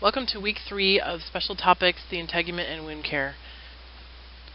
Welcome to week 3 of Special Topics, the Integument and Wound Care.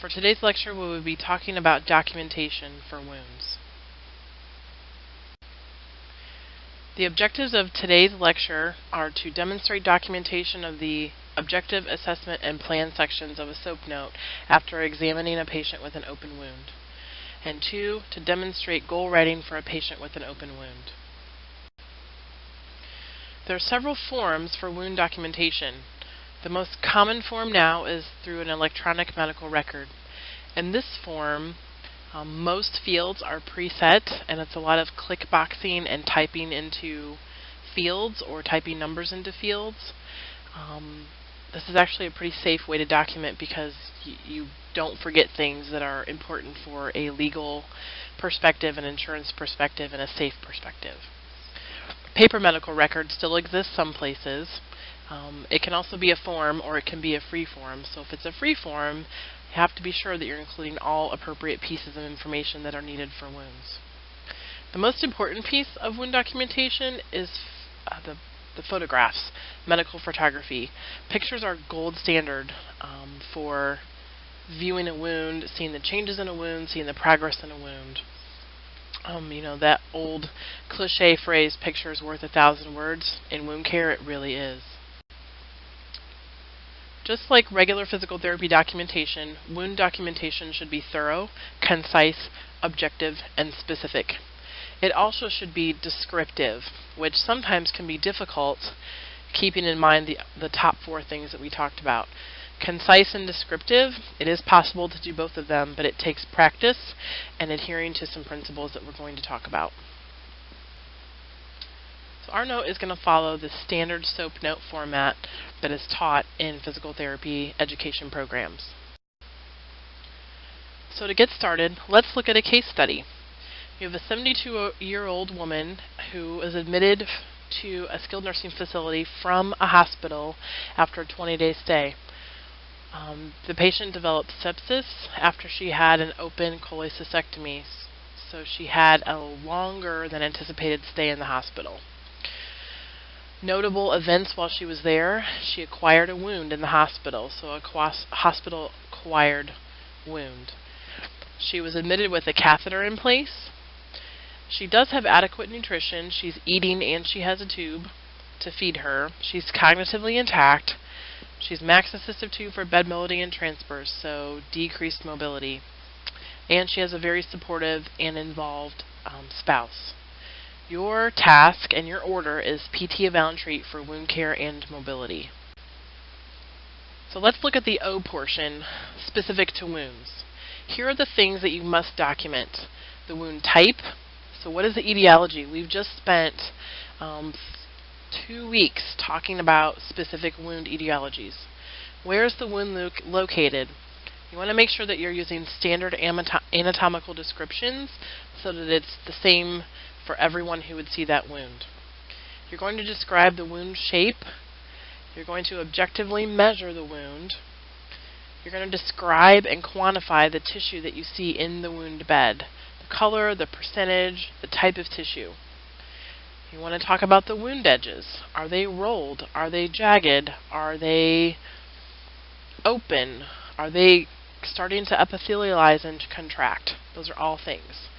For today's lecture, we will be talking about documentation for wounds. The objectives of today's lecture are to demonstrate documentation of the objective, assessment, and plan sections of a SOAP note after examining a patient with an open wound. And 2, to demonstrate goal writing for a patient with an open wound. There are several forms for wound documentation. The most common form now is through an electronic medical record. In this form, most fields are preset, and it's a lot of click boxing and typing into fields or typing numbers into fields. This is actually a pretty safe way to document because you don't forget things that are important for a legal perspective, an insurance perspective, and a safe perspective. Paper medical record still exists some places. It can also be a form or it can be a free form. So if it's a free form, you have to be sure that you're including all appropriate pieces of information that are needed for wounds. The most important piece of wound documentation is the photographs, medical photography. Pictures are gold standard for viewing a wound, seeing the changes in a wound, seeing the progress in a wound. That old cliche phrase, picture is worth 1,000 words. In wound care, it really is. Just like regular physical therapy documentation, wound documentation should be thorough, concise, objective, and specific. It also should be descriptive, which sometimes can be difficult, keeping in mind the top 4 things that we talked about. Concise and descriptive, it is possible to do both of them, but it takes practice and adhering to some principles that we're going to talk about. So our note is going to follow the standard SOAP note format that is taught in physical therapy education programs. So to get started, let's look at a case study. You have a 72-year-old woman who is admitted to a skilled nursing facility from a hospital after a 20-day stay. The patient developed sepsis after she had an open cholecystectomy, so she had a longer than anticipated stay in the hospital. Notable events while she was there: she acquired a wound in the hospital, so a hospital-acquired wound. She was admitted with a catheter in place. She does have adequate nutrition. She's eating and she has a tube to feed her. She's cognitively intact. She's max assistive tube for bed mobility and transfers, so decreased mobility. And she has a very supportive and involved spouse. Your task and your order is PT eval and treat for wound care and mobility. So let's look at the O portion specific to wounds. Here are the things that you must document. The wound type. So what is the etiology? We've just spent 2 weeks talking about specific wound etiologies. Where is the wound located? You want to make sure that you're using standard anatomical descriptions so that it's the same for everyone who would see that wound. You're going to describe the wound shape. You're going to objectively measure the wound. You're going to describe and quantify the tissue that you see in the wound bed. The color, the percentage, the type of tissue. You want to talk about the wound edges. Are they rolled? Are they jagged? Are they open? Are they starting to epithelialize and contract? Those are all things.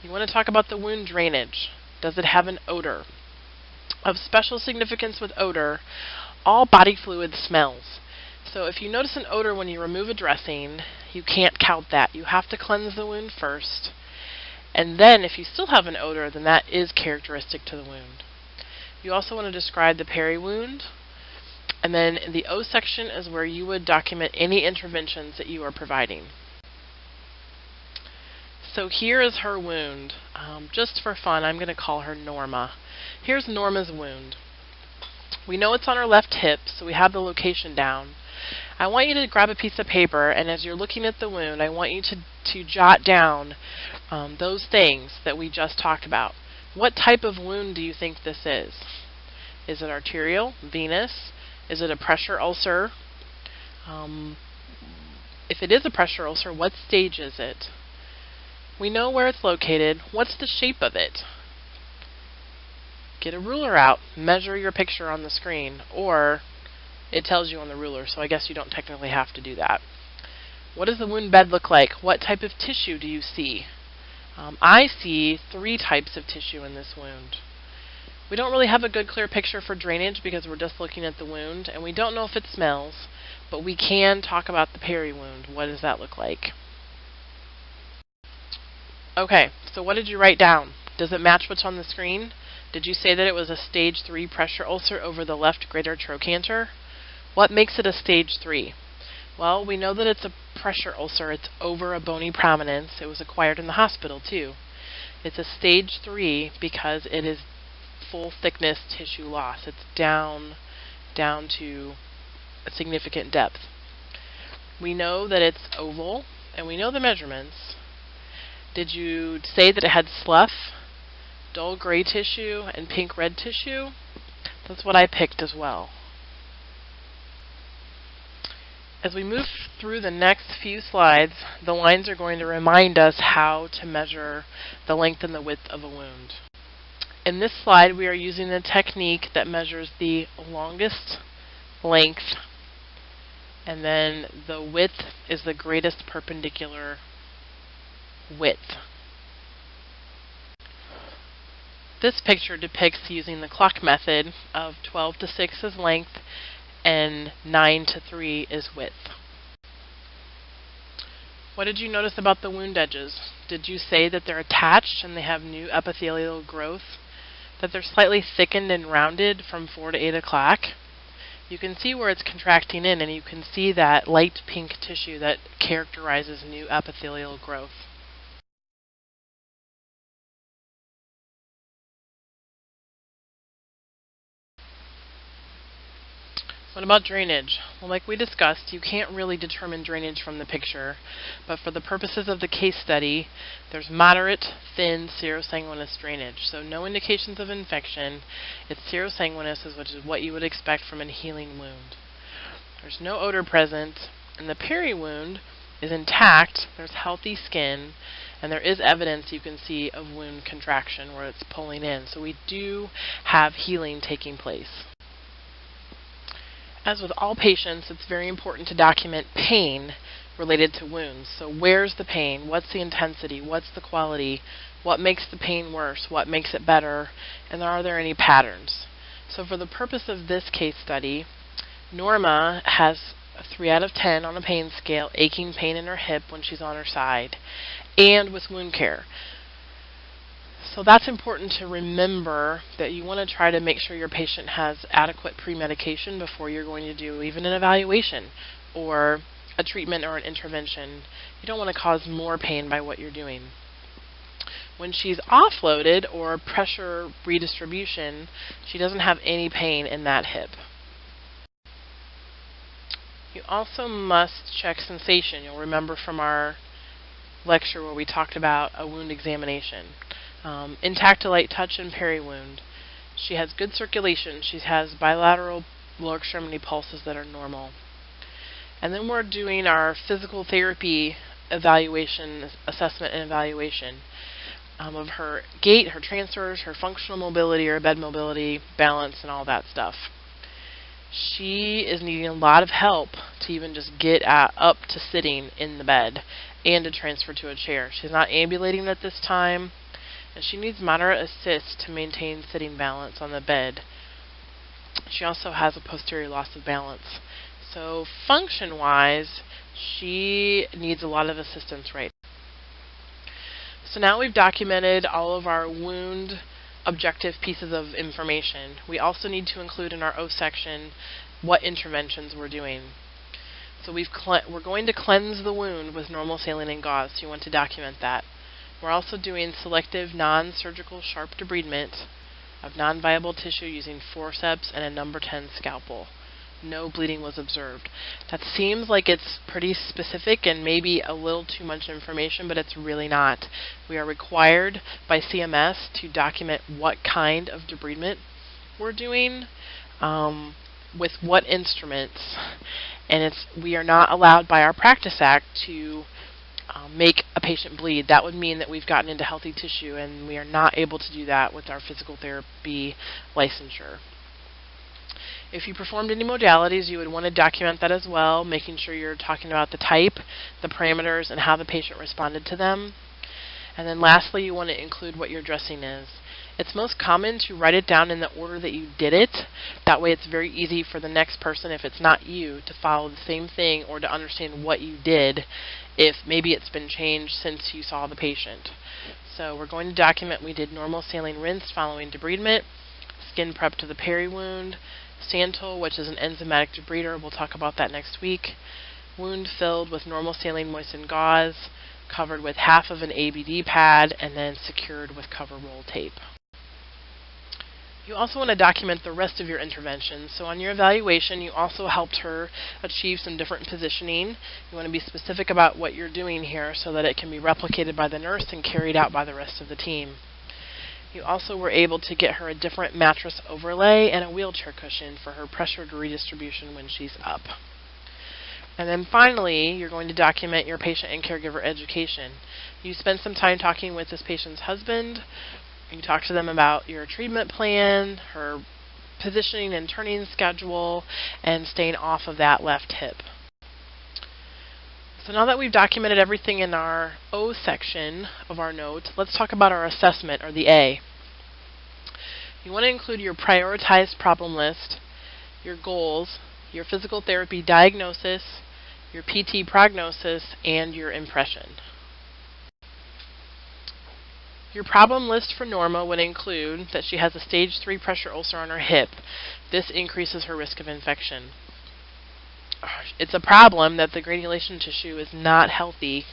You want to talk about the wound drainage. Does it have an odor? Of special significance with odor, all body fluid smells. So if you notice an odor when you remove a dressing, you can't count that. You have to cleanse the wound first. And then if you still have an odor, then that is characteristic to the wound. You also want to describe the peri-wound. And then the O section is where you would document any interventions that you are providing. So here is her wound. Just for fun, I'm going to call her Norma. Here's Norma's wound. We know it's on her left hip, so we have the location down. I want you to grab a piece of paper, and as you're looking at the wound, I want you to jot down those things that we just talked about. What type of wound do you think this is? Is it arterial, venous? Is it a pressure ulcer? If it is a pressure ulcer, what stage is it? We know where it's located. What's the shape of it? Get a ruler out, measure your picture on the screen, or it tells you on the ruler, so I guess you don't technically have to do that. What does the wound bed look like? What type of tissue do you see? I see 3 types of tissue in this wound. We don't really have a good clear picture for drainage because we're just looking at the wound, and we don't know if it smells, but we can talk about the peri-wound. What does that look like? Okay, so what did you write down? Does it match what's on the screen? Did you say that it was a stage 3 pressure ulcer over the left greater trochanter? What makes it a stage 3? Well, we know that it's a pressure ulcer. It's over a bony prominence. It was acquired in the hospital, too. It's a stage 3 because it is full thickness tissue loss. It's down to a significant depth. We know that it's oval, and we know the measurements. Did you say that it had slough, dull gray tissue, and pink-red tissue? That's what I picked as well. As we move through the next few slides, the lines are going to remind us how to measure the length and the width of a wound. In this slide, we are using a technique that measures the longest length, and then the width is the greatest perpendicular width. This picture depicts using the clock method of 12 to 6 is length and 9 to 3 is width. What did you notice about the wound edges? Did you say that they're attached and they have new epithelial growth? That they're slightly thickened and rounded from 4 to 8 o'clock? You can see where it's contracting in, and you can see that light pink tissue that characterizes new epithelial growth. What about drainage? Well, like we discussed, you can't really determine drainage from the picture, but for the purposes of the case study, there's moderate, thin, serosanguinous drainage. So no indications of infection. It's serosanguinous, which is what you would expect from a healing wound. There's no odor present, and the peri-wound is intact. There's healthy skin, and there is evidence you can see of wound contraction where it's pulling in. So we do have healing taking place. As with all patients, it's very important to document pain related to wounds. So where's the pain? What's the intensity? What's the quality? What makes the pain worse? What makes it better? And are there any patterns? So for the purpose of this case study, Norma has a 3 out of 10 on a pain scale, aching pain in her hip when she's on her side, and with wound care. So that's important to remember, that you want to try to make sure your patient has adequate pre-medication before you're going to do even an evaluation or a treatment or an intervention. You don't want to cause more pain by what you're doing. When she's offloaded or pressure redistribution, she doesn't have any pain in that hip. You also must check sensation. You'll remember from our lecture where we talked about a wound examination. Intact to light touch and peri-wound. She has good circulation. She has bilateral lower extremity pulses that are normal. And then we're doing our physical therapy evaluation, assessment and evaluation of her gait, her transfers, her functional mobility, her bed mobility, balance, and all that stuff. She is needing a lot of help to even just get up to sitting in the bed and to transfer to a chair. She's not ambulating at this time, and she needs moderate assist to maintain sitting balance on the bed. She also has a posterior loss of balance. So function-wise, she needs a lot of assistance right now. So now we've documented all of our wound objective pieces of information. We also need to include in our O section what interventions we're doing. So we're going to cleanse the wound with normal saline and gauze, so you want to document that. We're also doing selective non-surgical sharp debridement of non-viable tissue using forceps and a number 10 scalpel. No bleeding was observed. That seems like it's pretty specific and maybe a little too much information, but it's really not. We are required by CMS to document what kind of debridement we're doing, with what instruments, and we are not allowed by our Practice Act to make a patient bleed. That would mean that we've gotten into healthy tissue, and we are not able to do that with our physical therapy licensure. If you performed any modalities, you would want to document that as well, making sure you're talking about the type, the parameters, and how the patient responded to them. And then lastly, you want to include what your dressing is. It's most common to write it down in the order that you did it. That way it's very easy for the next person, if it's not you, to follow the same thing or to understand what you did if maybe it's been changed since you saw the patient. So we're going to document we did normal saline rinse following debridement, skin prep to the peri-wound, Santal, which is an enzymatic debrider. We'll talk about that next week. Wound filled with normal saline moistened gauze, covered with half of an ABD pad, and then secured with cover roll tape. You also want to document the rest of your interventions. So on your evaluation, you also helped her achieve some different positioning. You want to be specific about what you're doing here so that it can be replicated by the nurse and carried out by the rest of the team. You also were able to get her a different mattress overlay and a wheelchair cushion for her pressure redistribution when she's up. And then finally, you're going to document your patient and caregiver education. You spend some time talking with this patient's husband. You talk to them about your treatment plan, her positioning and turning schedule, and staying off of that left hip. So now that we've documented everything in our O section of our note, let's talk about our assessment, or the A. You want to include your prioritized problem list, your goals, your physical therapy diagnosis, your PT prognosis, and your impression. Your problem list for Norma would include that she has a stage 3 pressure ulcer on her hip. This increases her risk of infection. It's a problem that the granulation tissue is not healthy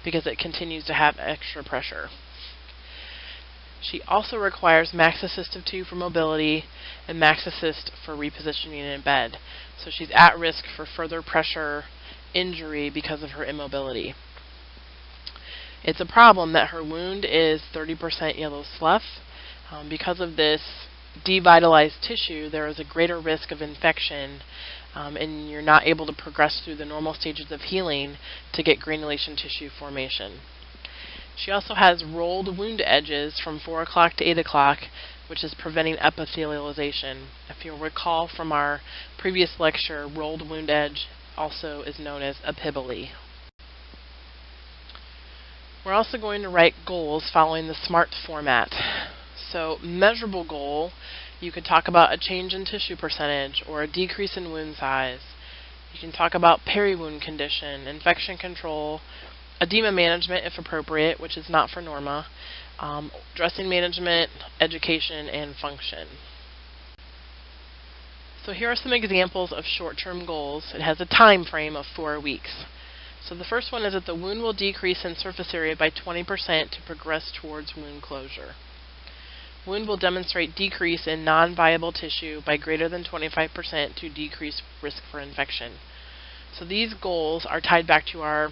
because it continues to have extra pressure. She also requires max assistive 2 for mobility and max assist for repositioning in bed. So she's at risk for further pressure injury because of her immobility. It's a problem that her wound is 30% yellow slough. Because of this devitalized tissue, there is a greater risk of infection, and you're not able to progress through the normal stages of healing to get granulation tissue formation. She also has rolled wound edges from 4 o'clock to 8 o'clock, which is preventing epithelialization. If you'll recall from our previous lecture, rolled wound edge also is known as epibole. We're also going to write goals following the SMART format. So measurable goal, you could talk about a change in tissue percentage or a decrease in wound size. You can talk about peri-wound condition, infection control, edema management if appropriate, which is not for Norma, dressing management, education, and function. So here are some examples of short-term goals. It has a time frame of 4 weeks. So the first one is that the wound will decrease in surface area by 20% to progress towards wound closure. Wound will demonstrate decrease in non-viable tissue by greater than 25% to decrease risk for infection. So these goals are tied back to our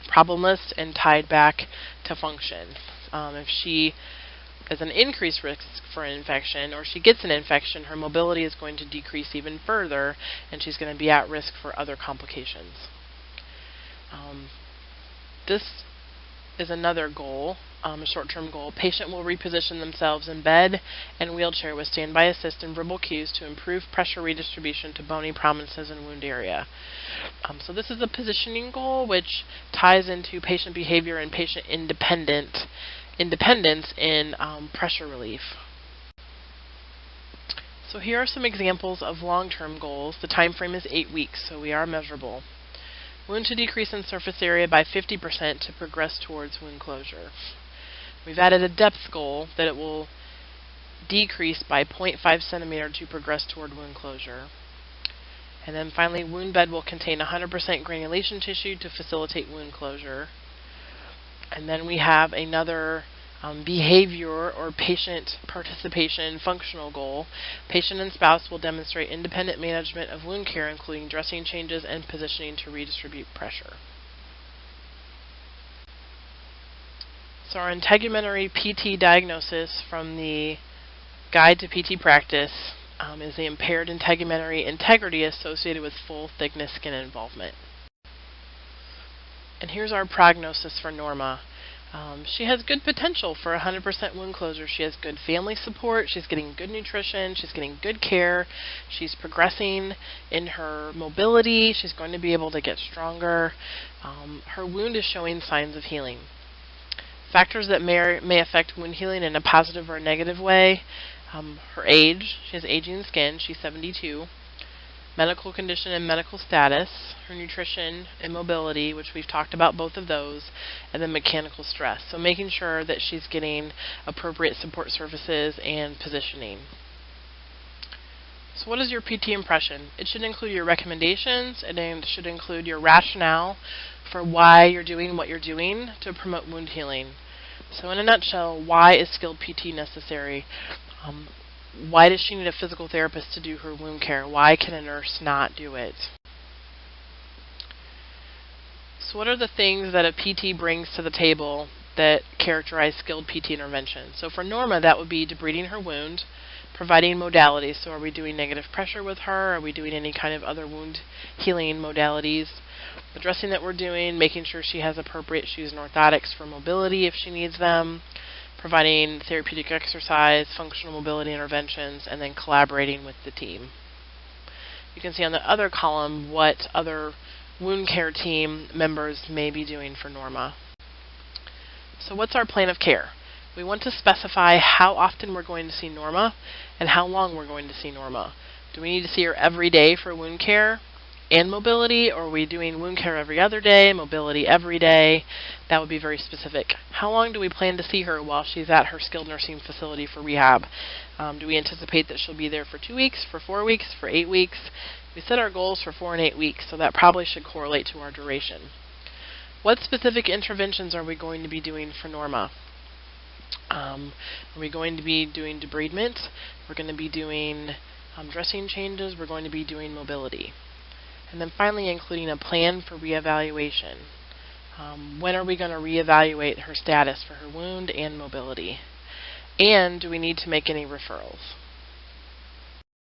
problem list and tied back to function. If she has an increased risk for an infection, or she gets an infection, her mobility is going to decrease even further, and she's going to be at risk for other complications. This is another goal, a short-term goal. Patient will reposition themselves in bed and wheelchair with standby assist and verbal cues to improve pressure redistribution to bony prominences and wound area. So this is a positioning goal which ties into patient behavior and patient independence in pressure relief. So here are some examples of long-term goals. The time frame is 8 weeks, so we are measurable. Wound to decrease in surface area by 50% to progress towards wound closure. We've added a depth goal that it will decrease by 0.5 centimeter to progress toward wound closure. And then finally, wound bed will contain 100% granulation tissue to facilitate wound closure. And then we have another behavior or patient participation functional goal. Patient and spouse will demonstrate independent management of wound care, including dressing changes and positioning to redistribute pressure. So our integumentary PT diagnosis from the Guide to PT Practice is the impaired integumentary integrity associated with full thickness skin involvement. And here's our prognosis for Norma. She has good potential for 100% wound closure. She has good family support. She's getting good nutrition. She's getting good care. She's progressing in her mobility. She's going to be able to get stronger. Her wound is showing signs of healing. Factors that may affect wound healing in a positive or a negative way. Her age. She has aging skin. She's 72. Medical condition and medical status, her nutrition and mobility, which we've talked about both of those, and then mechanical stress. So making sure that she's getting appropriate support services and positioning. So what is your PT impression? It should include your recommendations, and it should include your rationale for why you're doing what you're doing to promote wound healing. So in a nutshell, why is skilled PT necessary? Why does she need a physical therapist to do her wound care? Why can a nurse not do it? So what are the things that a PT brings to the table that characterize skilled PT intervention? So for Norma, that would be debriding her wound, providing modalities. So are we doing negative pressure with her? Are we doing any kind of other wound healing modalities? The dressing that we're doing, making sure she has appropriate shoes and orthotics for mobility if she needs them, providing therapeutic exercise, functional mobility interventions, and then collaborating with the team. You can see on the other column what other wound care team members may be doing for Norma. So what's our plan of care? We want to specify how often we're going to see Norma and how long we're going to see Norma. Do we need to see her every day for wound care and mobility, or are we doing wound care every other day, mobility every day? That would be very specific. How long do we plan to see her while she's at her skilled nursing facility for rehab? Do we anticipate that she'll be there for 2 weeks, for 4 weeks, for 8 weeks? We set our goals for 4 and 8 weeks, so that probably should correlate to our duration. What specific interventions are we going to be doing for Norma? Are we going to be doing debridement? We're going to be doing dressing changes. We're going to be doing mobility. And then finally including a plan for reevaluation. When are we going to reevaluate her status for her wound and mobility? And do we need to make any referrals?